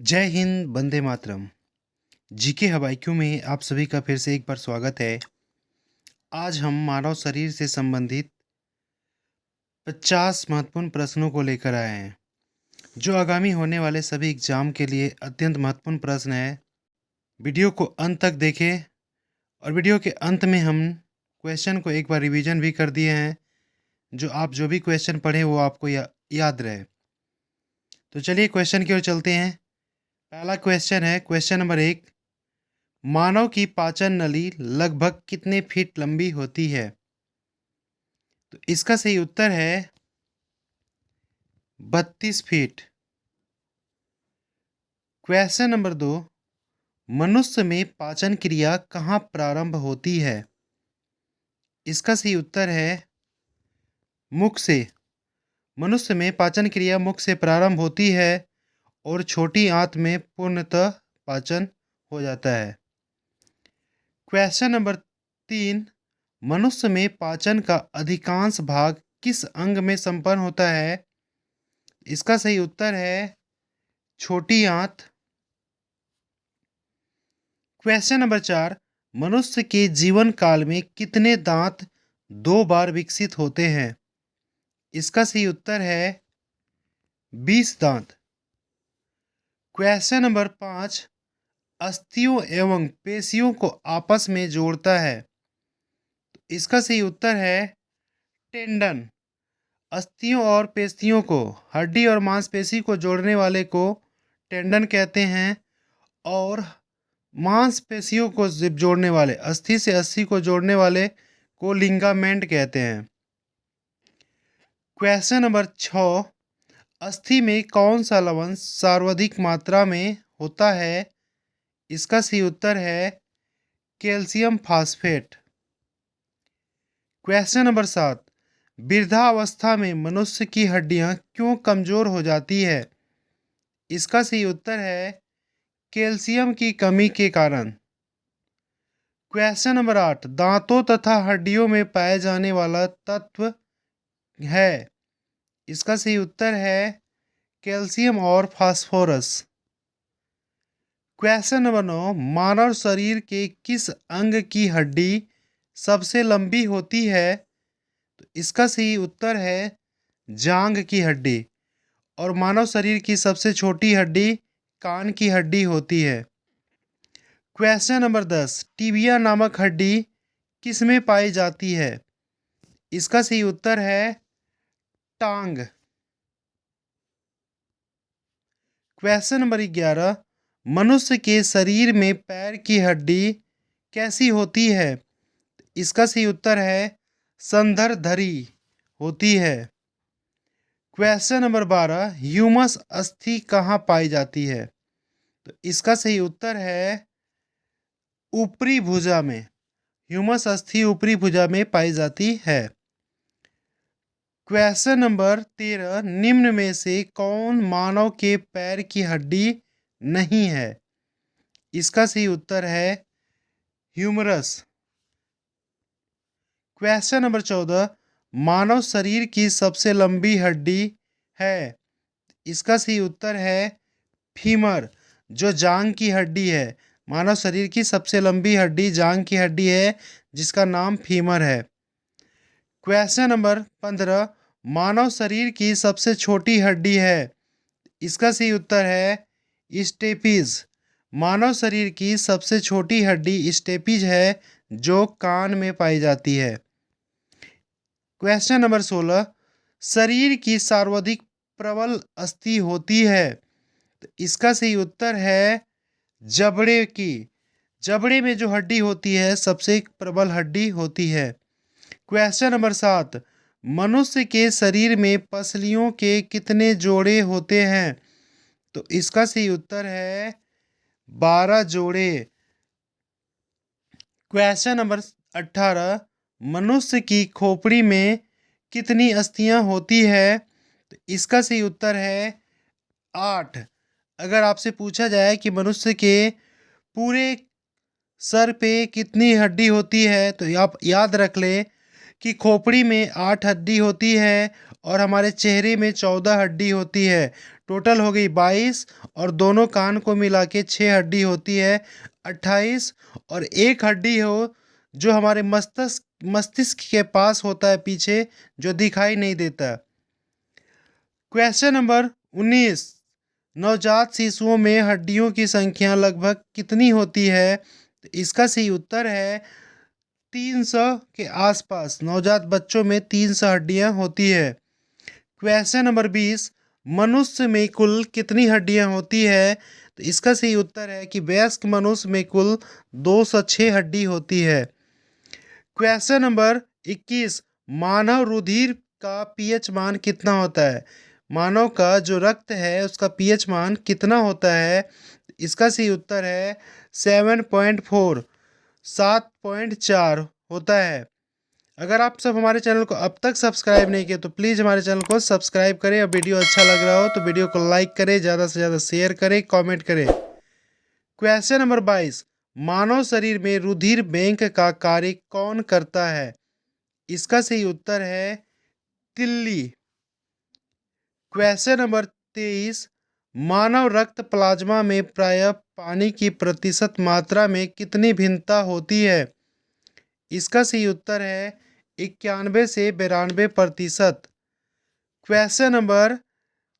जय हिंद, वंदे मातरम। जीके हवाईक्यू में आप सभी का फिर से एक बार स्वागत है। आज हम मानव शरीर से संबंधित 50 महत्वपूर्ण प्रश्नों को लेकर आए हैं, जो आगामी होने वाले सभी एग्जाम के लिए अत्यंत महत्वपूर्ण प्रश्न है। वीडियो को अंत तक देखें और वीडियो के अंत में हम क्वेश्चन को एक बार रिवीजन भी कर दिए हैं, जो आप जो भी क्वेश्चन पढ़ें वो आपको याद रहे। तो चलिए क्वेश्चन की ओर चलते हैं। पहला क्वेश्चन है, क्वेश्चन नंबर 1। मानव की पाचन नली लगभग कितने फीट लंबी होती है? तो इसका सही उत्तर है 32 फीट। Question number 2। मनुष्य में पाचन क्रिया कहाँ प्रारंभ होती है? इसका सही उत्तर है मुख से। मनुष्य में पाचन क्रिया मुख से प्रारंभ होती है और छोटी आंत में पूर्णतः पाचन हो जाता है। Question number 3। मनुष्य में पाचन का अधिकांश भाग किस अंग में संपन्न होता है? इसका सही उत्तर है छोटी आंत। Question number 4। मनुष्य के जीवन काल में कितने दांत 2 बार विकसित होते हैं? इसका सही उत्तर है 20 दांत। Question number 5। अस्थियों एवं पेशियों को आपस में जोड़ता है। इसका सही उत्तर है टेंडन। अस्थियों और पेशियों को, हड्डी और मांसपेशी को जोड़ने वाले को टेंडन कहते हैं, और मांसपेशियों को जोड़ने वाले, अस्थि से अस्थि को जोड़ने वाले को लिगामेंट कहते हैं। Question number 6। अस्थि में कौन सा लवण सर्वाधिक मात्रा में होता है? इसका सही उत्तर है कैल्शियम फास्फेट। Question number 7। वृद्धावस्था में मनुष्य की हड्डियां क्यों कमजोर हो जाती है? इसका सही उत्तर है कैल्शियम की कमी के कारण। Question number 8। दांतों तथा हड्डियों में पाए जाने वाला तत्व है? इसका सही उत्तर है कैल्शियम और फास्फोरस। Question number 9। मानव शरीर के किस अंग की हड्डी सबसे लंबी होती है? तो इसका सही उत्तर है जांघ की हड्डी। और मानव शरीर की सबसे छोटी हड्डी कान की हड्डी होती है। Question number 10। टिबिया नामक हड्डी किस में पाई जाती है? इसका सही उत्तर है टांग। Question number 11। मनुष्य के शरीर में पैर की हड्डी कैसी होती है? इसका सही उत्तर है संधरधरी होती है। Question number 12। ह्यूमस अस्थि कहाँ पाई जाती है? तो इसका सही उत्तर है ऊपरी भुजा में। ह्यूमस अस्थि ऊपरी भुजा में पाई जाती है। Question number 13। निम्न में से कौन मानव के पैर की हड्डी नहीं है? इसका सही उत्तर है ह्यूमरस। Question number 14। मानव शरीर की सबसे लंबी हड्डी है? इसका सही उत्तर है फीमर, जो जांग की हड्डी है। मानव शरीर की सबसे लंबी हड्डी जांग की हड्डी है, जिसका नाम फीमर है। Question number 15। मानव शरीर की सबसे छोटी हड्डी है? इसका सही उत्तर है स्टेपीज। मानव शरीर की सबसे छोटी हड्डी स्टेपीज है, जो कान में पाई जाती है। Question number 16। शरीर की सर्वाधिक प्रबल अस्थि होती है? तो इसका सही उत्तर है जबड़े की। जबड़े में जो हड्डी होती है सबसे प्रबल हड्डी होती है। Question number 7। मनुष्य के शरीर में पसलियों के कितने जोड़े होते हैं? तो इसका सही उत्तर है 12 जोड़े। Question number 18। मनुष्य की खोपड़ी में कितनी अस्थियां होती है? तो इसका सही उत्तर है 8। अगर आपसे पूछा जाए कि मनुष्य के पूरे सर पे कितनी हड्डी होती है, तो आप याद रख लें कि खोपड़ी में 8 हड्डी होती है और हमारे चेहरे में 14 हड्डी होती है। टोटल हो गई 22 और दोनों कान को मिला के 6 हड्डी होती है 28 और एक हड्डी हो जो हमारे मस्तिष्क के पास होता है पीछे, जो दिखाई नहीं देता। क्वेश्चन नंबर 19, नवजात शिशुओं में हड्डियों की संख्या लगभग कितनी होती है? तो इसका सही उत्तर है 300 के आसपास। नवजात बच्चों में 300 हड्डियां होती है। क्वेश्चन नंबर 20, मनुष्य में कुल कितनी हड्डियां होती है? तो इसका सही उत्तर है कि वयस्क मनुष्य में कुल 206 हड्डी होती है। क्वेश्चन नंबर 21, मानव रुधिर का पीएच मान कितना होता है? मानव का जो रक्त है उसका पीएच मान कितना होता है? इसका सही उत्तर है 7.4, 7.4 होता है। अगर आप सब हमारे चैनल को अब तक सब्सक्राइब नहीं किए तो प्लीज़ हमारे चैनल को सब्सक्राइब करें और वीडियो अच्छा लग रहा हो तो वीडियो को लाइक करें, ज़्यादा से ज़्यादा शेयर करें, कमेंट करें। क्वेश्चन नंबर 22, मानव शरीर में रुधिर बैंक का कार्य कौन करता है? इसका सही उत्तर है तिल्ली। क्वेश्चन नंबर 23, मानव रक्त प्लाज्मा में प्रायः पानी की प्रतिशत मात्रा में कितनी भिन्नता होती है? इसका सही उत्तर है 91 से 92%। क्वेश्चन नंबर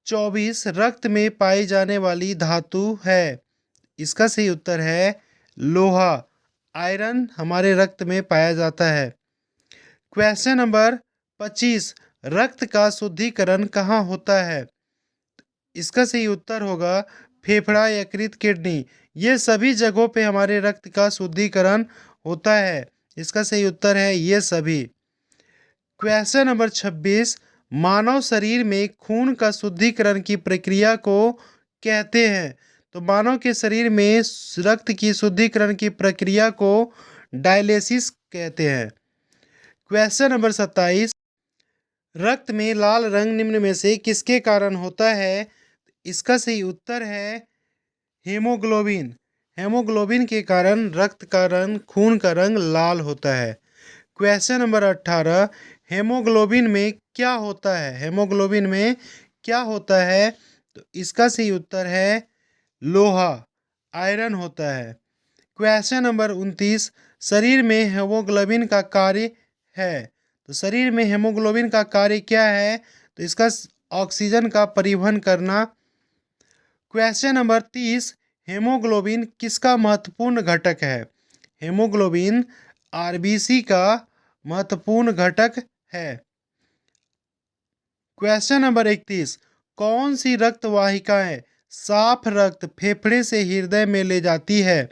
24, रक्त में पाई जाने वाली धातु है? इसका सही उत्तर है लोहा, आयरन हमारे रक्त में पाया जाता है। क्वेश्चन नंबर 25, रक्त का शुद्धिकरण कहाँ होता है? इसका सही उत्तर होगा फेफड़ा, यकृत, किडनी, ये सभी जगहों पे हमारे रक्त का शुद्धिकरण होता है। इसका सही उत्तर है ये सभी। क्वेश्चन नंबर 26, मानव शरीर में खून का शुद्धिकरण की प्रक्रिया को कहते हैं? तो मानव के शरीर में रक्त की शुद्धिकरण की प्रक्रिया को डायलिसिस कहते हैं। क्वेश्चन नंबर 27, रक्त में लाल रंग निम्न में से किसके कारण होता है? इसका सही उत्तर है हीमोग्लोबिन। हेमोग्लोबिन के कारण रक्त का रंग, खून का रंग लाल होता है। क्वेश्चन नंबर 18, हेमोग्लोबिन में क्या होता है? हेमोग्लोबिन में क्या होता है? तो इसका सही उत्तर है लोहा, आयरन होता है। क्वेश्चन नंबर 29, शरीर में हेमोग्लोबिन का कार्य है? तो शरीर में हेमोग्लोबिन का कार्य क्या है? तो इसका ऑक्सीजन का परिवहन करना। क्वेश्चन नंबर 30, हेमोग्लोबिन किसका महत्वपूर्ण घटक है? हेमोग्लोबिन आरबीसी का महत्वपूर्ण घटक है। क्वेश्चन नंबर 31, कौन सी रक्त वाहिकाएं साफ रक्त फेफड़े से हृदय में ले जाती है?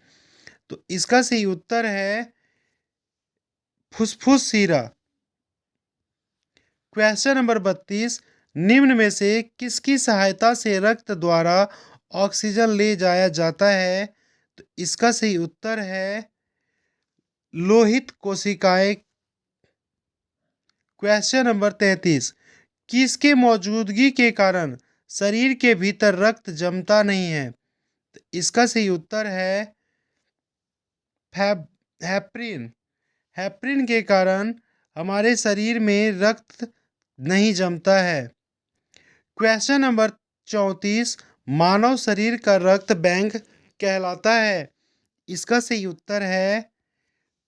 तो इसका सही उत्तर है फुफ्फुस शिरा। क्वेश्चन नंबर 32, निम्न में से किसकी सहायता से रक्त द्वारा ऑक्सीजन ले जाया जाता है? तो इसका सही उत्तर है लोहित कोशिकाएं। क्वेश्चन नंबर 33, किसके मौजूदगी के कारण शरीर के भीतर रक्त जमता नहीं है? तो इसका सही उत्तर है हेपरिन। हेपरिन के कारण हमारे शरीर में रक्त नहीं जमता है। क्वेश्चन नंबर 34, मानव शरीर का रक्त बैंक कहलाता है? इसका सही उत्तर है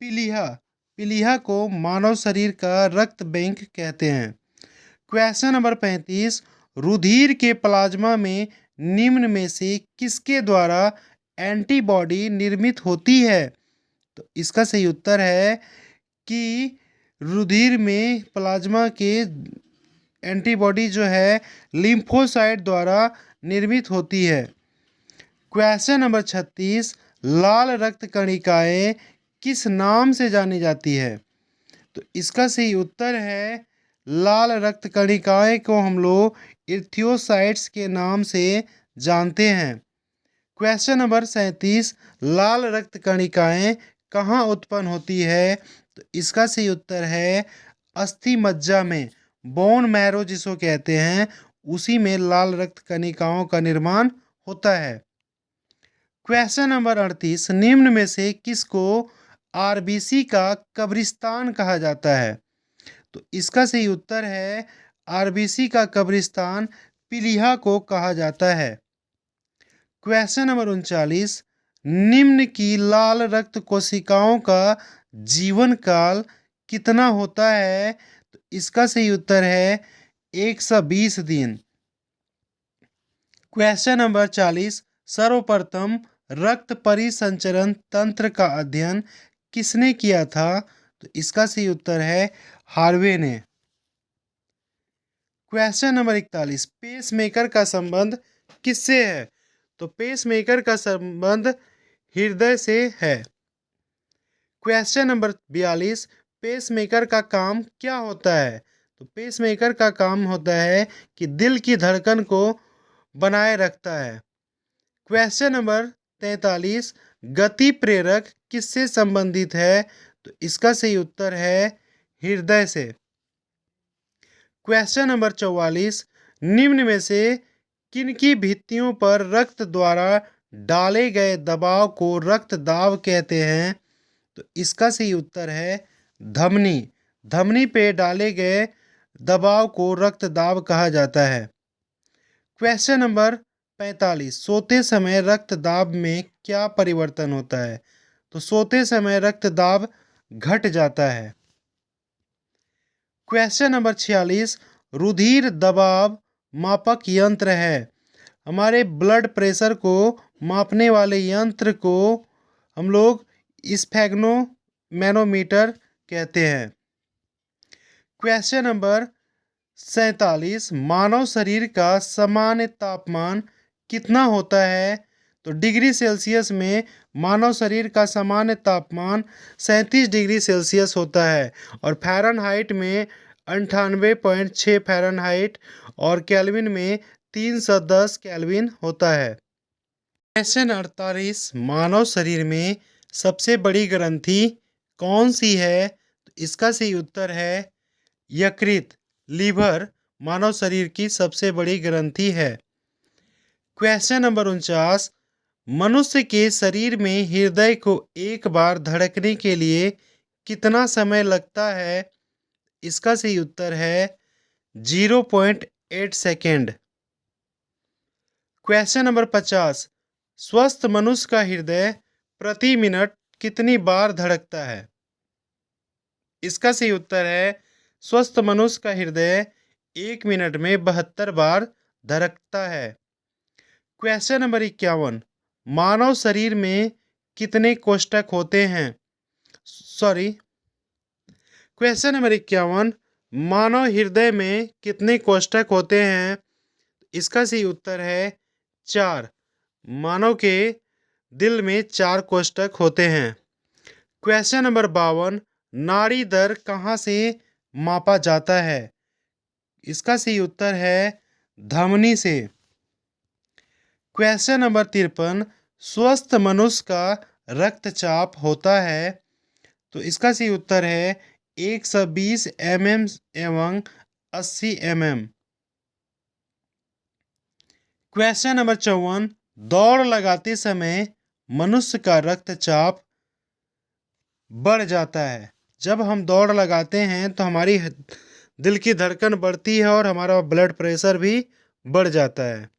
पीलिया। पीलिया को मानव शरीर का रक्त बैंक कहते हैं। क्वेश्चन नंबर 35, रुधिर के प्लाज्मा में निम्न में से किसके द्वारा एंटीबॉडी निर्मित होती है? तो इसका सही उत्तर है कि रुधिर में प्लाज्मा के एंटीबॉडी जो है लिम्फोसाइट द्वारा निर्मित होती है। क्वेश्चन नंबर 36, लाल रक्त कणिकाएं किस नाम से जानी जाती है? तो इसका सही उत्तर है लाल रक्त कणिकाएं को हम लोग इरिथ्रोसाइट्स के नाम से जानते हैं। क्वेश्चन नंबर 37, लाल रक्त कणिकाएं कहाँ उत्पन्न होती है? तो इसका सही उत्तर है अस्थि मज्जा में, बोन मैरो जिसको कहते हैं, उसी में लाल रक्त कणिकाओं का निर्माण होता है। क्वेश्चन नंबर 38, निम्न में से किसको आरबीसी का कब्रिस्तान कहा जाता है? तो इसका सही उत्तर है आरबीसी का कब्रिस्तान पीलिया को कहा जाता है? क्वेश्चन नंबर 39, निम्न की लाल रक्त कोशिकाओं का जीवन काल कितना होता है? तो इसका सही उत्तर है 120 दिन। क्वेश्चन नंबर 40, सर्वप्रथम रक्त परिसंचरण तंत्र का अध्ययन किसने किया था? तो इसका सही उत्तर है हार्वे ने। क्वेश्चन नंबर 41, पेसमेकर का संबंध किससे है? तो पेसमेकर का संबंध हृदय से है। क्वेश्चन नंबर 42, पेसमेकर का काम क्या होता है? तो पेसमेकर का काम होता है कि दिल की धड़कन को बनाए रखता है। क्वेश्चन नंबर 43, गति प्रेरक किससे संबंधित है? तो इसका सही उत्तर है हृदय से। क्वेश्चन नंबर 44, निम्न में से किनकी भित्तियों पर रक्त द्वारा डाले गए दबाव को रक्त दाब कहते हैं? तो इसका सही उत्तर है धमनी। धमनी पे डाले गए दबाव को रक्त दाब कहा जाता है। क्वेश्चन नंबर 45, सोते समय रक्त दाब में क्या परिवर्तन होता है? तो सोते समय रक्त दाब घट जाता है। क्वेश्चन नंबर 46, रुधिर दबाव मापक यंत्र है। हमारे ब्लड प्रेशर को मापने वाले यंत्र को हम लोग स्फेग्नो मैनोमीटर कहते हैं। क्वेश्चन नंबर 47, मानव शरीर का सामान्य तापमान कितना होता है? तो डिग्री सेल्सियस में मानव शरीर का सामान्य तापमान 37 डिग्री सेल्सियस होता है और फ़ारेनहाइट में 98.6 फ़ारेनहाइट और केल्विन में 310 केल्विन होता है। क्वेश्चन 48, मानव शरीर में सबसे बड़ी ग्रंथि कौन सी है? तो इसका सही उत्तर है यकृत। लीवर मानव शरीर की सबसे बड़ी ग्रंथि है। क्वेश्चन नंबर 49, मनुष्य के शरीर में हृदय को एक बार धड़कने के लिए कितना समय लगता है? इसका सही उत्तर है 0.8 सेकेंड। क्वेश्चन नंबर 50, स्वस्थ मनुष्य का हृदय प्रति मिनट कितनी बार धड़कता है? इसका सही उत्तर है स्वस्थ मनुष्य का हृदय 1 मिनट में 72 बार धड़कता है। क्वेश्चन नंबर 51, मानव शरीर में कितने कोष्ठक होते हैं? क्वेश्चन नंबर 51, मानव हृदय में कितने कोष्ठक होते हैं? इसका सही उत्तर है 4। मानव के दिल में 4 कोष्ठक होते हैं। क्वेश्चन नंबर 52, नाड़ी दर कहाँ से मापा जाता है? इसका सही उत्तर है धमनी से। क्वेश्चन नंबर 53, स्वस्थ मनुष्य का रक्तचाप होता है? तो इसका सही उत्तर है 120 mm एवं 80 mm। क्वेश्चन नंबर 54, दौड़ लगाते समय मनुष्य का रक्तचाप बढ़ जाता है। जब हम दौड़ लगाते हैं तो हमारी दिल की धड़कन बढ़ती है और हमारा ब्लड प्रेशर भी बढ़ जाता है।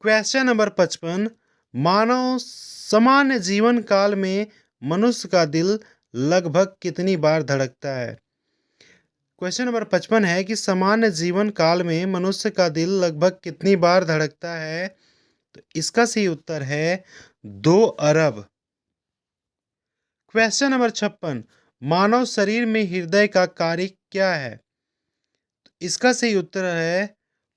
क्वेश्चन नंबर 55, मानव सामान्य जीवन काल में मनुष्य का दिल लगभग कितनी बार धड़कता है? क्वेश्चन नंबर 55 है कि सामान्य जीवन काल में मनुष्य का दिल लगभग कितनी बार धड़कता है? तो इसका सही उत्तर है 2 अरब। क्वेश्चन नंबर 56, मानव शरीर में हृदय का कार्य क्या है? तो इसका सही उत्तर है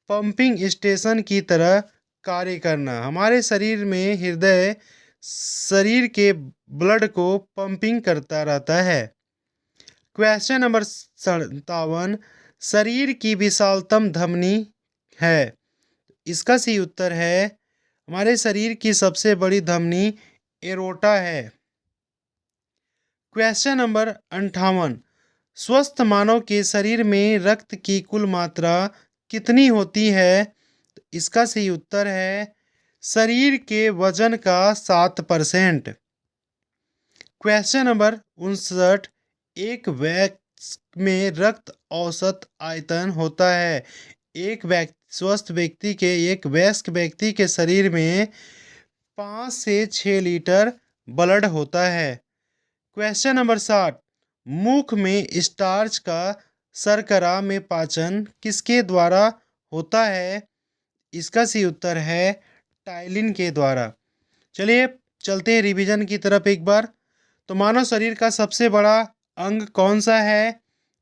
पंपिंग स्टेशन की तरह कार्य करना। हमारे शरीर में हृदय शरीर के ब्लड को पंपिंग करता रहता है। क्वेश्चन नंबर 57, शरीर की विशालतम धमनी है? इसका सही उत्तर है हमारे शरीर की सबसे बड़ी धमनी एरोटा है। क्वेश्चन नंबर 58, स्वस्थ मानव के शरीर में रक्त की कुल मात्रा कितनी होती है? तो इसका सही उत्तर है शरीर के वजन का 7%। क्वेश्चन नंबर 59, एक वयस्क में रक्त औसत आयतन होता है? एक स्वस्थ व्यक्ति के, एक वयस्क व्यक्ति के शरीर में 5 से 6 लीटर ब्लड होता है। क्वेश्चन नंबर 60, मुख में स्टार्च का शर्करा में पाचन किसके द्वारा होता है? इसका सही उत्तर है टाइलिन के द्वारा। चलिए चलते हैं रिवीजन की तरफ एक बार। तो मानव शरीर का सबसे बड़ा अंग कौन सा है?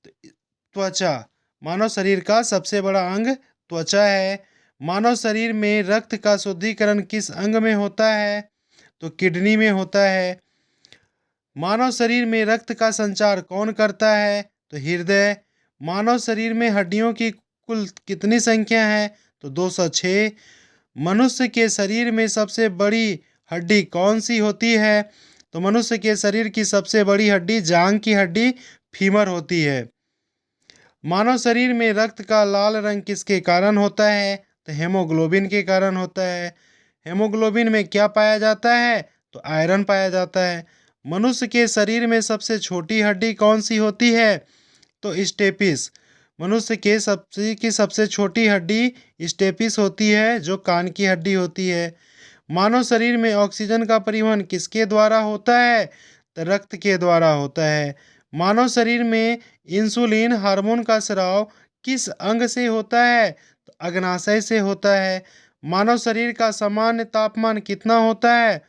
त्वचा। मानव शरीर का सबसे बड़ा अंग त्वचा है। मानव शरीर में रक्त का शुद्धिकरण किस अंग में होता है? तो किडनी में होता है। मानव शरीर में रक्त का संचार कौन करता है? तो हृदय। मानव शरीर में हड्डियों की कुल कितनी संख्या है? तो 206। मनुष्य के शरीर में सबसे बड़ी हड्डी कौन सी होती है? तो मनुष्य के शरीर की सबसे बड़ी हड्डी जांघ की हड्डी फीमर होती है। मानव शरीर में रक्त का लाल रंग किसके कारण होता है? तो हेमोग्लोबिन के कारण होता है। हेमोग्लोबिन में क्या पाया जाता है? तो आयरन पाया जाता है। मनुष्य के शरीर में सबसे छोटी हड्डी कौन सी होती है? तो स्टेपिस। मनुष्य के सबसे छोटी हड्डी स्टेपिस होती है, जो कान की हड्डी होती है। मानव शरीर में ऑक्सीजन का परिवहन किसके द्वारा होता है? तो रक्त के द्वारा होता है। मानव शरीर में इंसुलिन हार्मोन का स्राव किस अंग से होता है? तो अग्नाशय से होता है। मानव शरीर का सामान्य तापमान कितना होता है?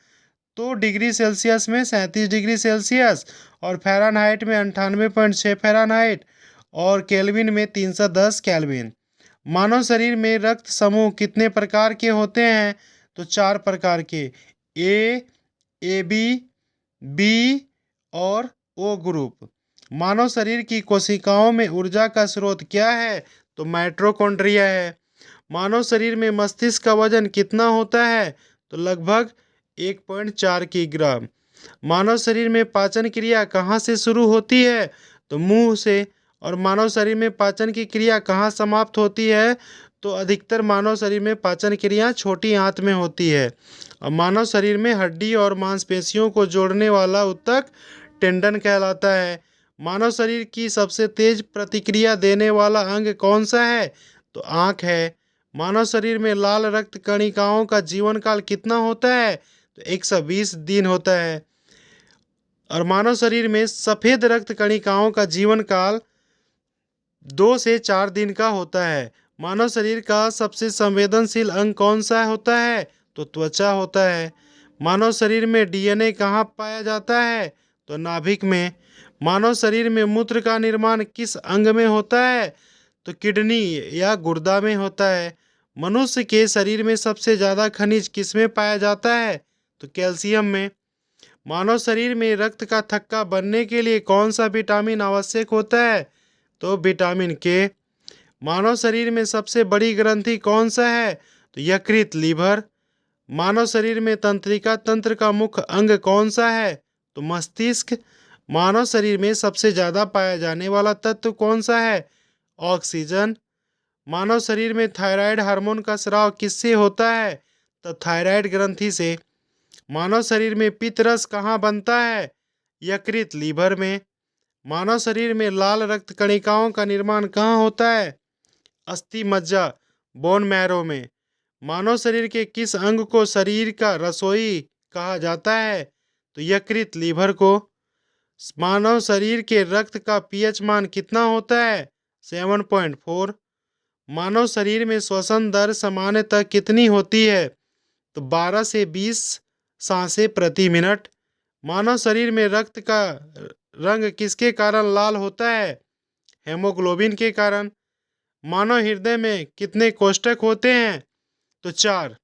तो डिग्री सेल्सियस में 37 डिग्री सेल्सियस, और फ़ारेनहाइट में 98.6 फ़ारेनहाइट, और केल्विन में 310 केल्विन। मानव शरीर में रक्त समूह कितने प्रकार के होते हैं? तो 4 प्रकार के, ए बी, बी और ओ ग्रुप। मानव शरीर की कोशिकाओं में ऊर्जा का स्रोत क्या है? तो माइटोकॉन्ड्रिया है। मानव शरीर में मस्तिष्क का वजन कितना होता है? तो लगभग 1.4 किलोग्राम। मानव शरीर में पाचन क्रिया कहाँ से शुरू होती है? तो मुंह से। और मानव शरीर में पाचन की क्रिया कहाँ समाप्त होती है? तो अधिकतर मानव शरीर में पाचन क्रिया छोटी आंत में होती है। और मानव शरीर में हड्डी और मांसपेशियों को जोड़ने वाला ऊतक टेंडन कहलाता है। मानव शरीर की सबसे तेज प्रतिक्रिया देने वाला अंग कौन सा है? तो आँख है। मानव शरीर में लाल रक्त कणिकाओं का जीवन काल कितना होता है? तो 120 दिन होता है। और मानव शरीर में सफ़ेद रक्त कणिकाओं का जीवन काल 2 से 4 दिन का होता है। मानव शरीर का सबसे संवेदनशील अंग कौन सा होता है? तो त्वचा होता है। मानव शरीर में डीएनए कहाँ पाया जाता है? तो नाभिक में। मानव शरीर में मूत्र का निर्माण किस अंग में होता है? तो किडनी या गुर्दा में होता है। मनुष्य के शरीर में सबसे ज़्यादा खनिज किस में पाया जाता है? तो कैल्शियम में। मानव शरीर में रक्त का थक्का बनने के लिए कौन सा विटामिन आवश्यक होता है? तो विटामिन के। मानव शरीर में सबसे बड़ी ग्रंथि कौन सा है? तो यकृत, लीवर। मानव शरीर में तंत्रिका तंत्र का मुख्य अंग कौन सा है? तो मस्तिष्क। मानव शरीर में सबसे ज़्यादा पाया जाने वाला तत्व कौन सा है? ऑक्सीजन। मानव शरीर में थायराइड हार्मोन का स्राव किससे होता है? तो थायराइड ग्रंथि से। मानव शरीर में पित्तरस कहाँ बनता है? यकृत, लीवर में। मानव शरीर में लाल रक्त कणिकाओं का निर्माण कहाँ होता है? अस्थि मज्जा, बोन मैरो में। मानव शरीर के किस अंग को शरीर का रसोई कहा जाता है? तो यकृत, लीवर को। मानव शरीर के रक्त का पीएच मान कितना होता है? 7.4। मानव शरीर में श्वसन दर सामान्यतः कितनी होती है? तो 12 से 20 सांसें प्रति मिनट। मानव शरीर में रक्त का रंग किसके कारण लाल होता है? हेमोग्लोबिन के कारण। मानव हृदय में कितने कोष्ठक होते हैं? तो 4।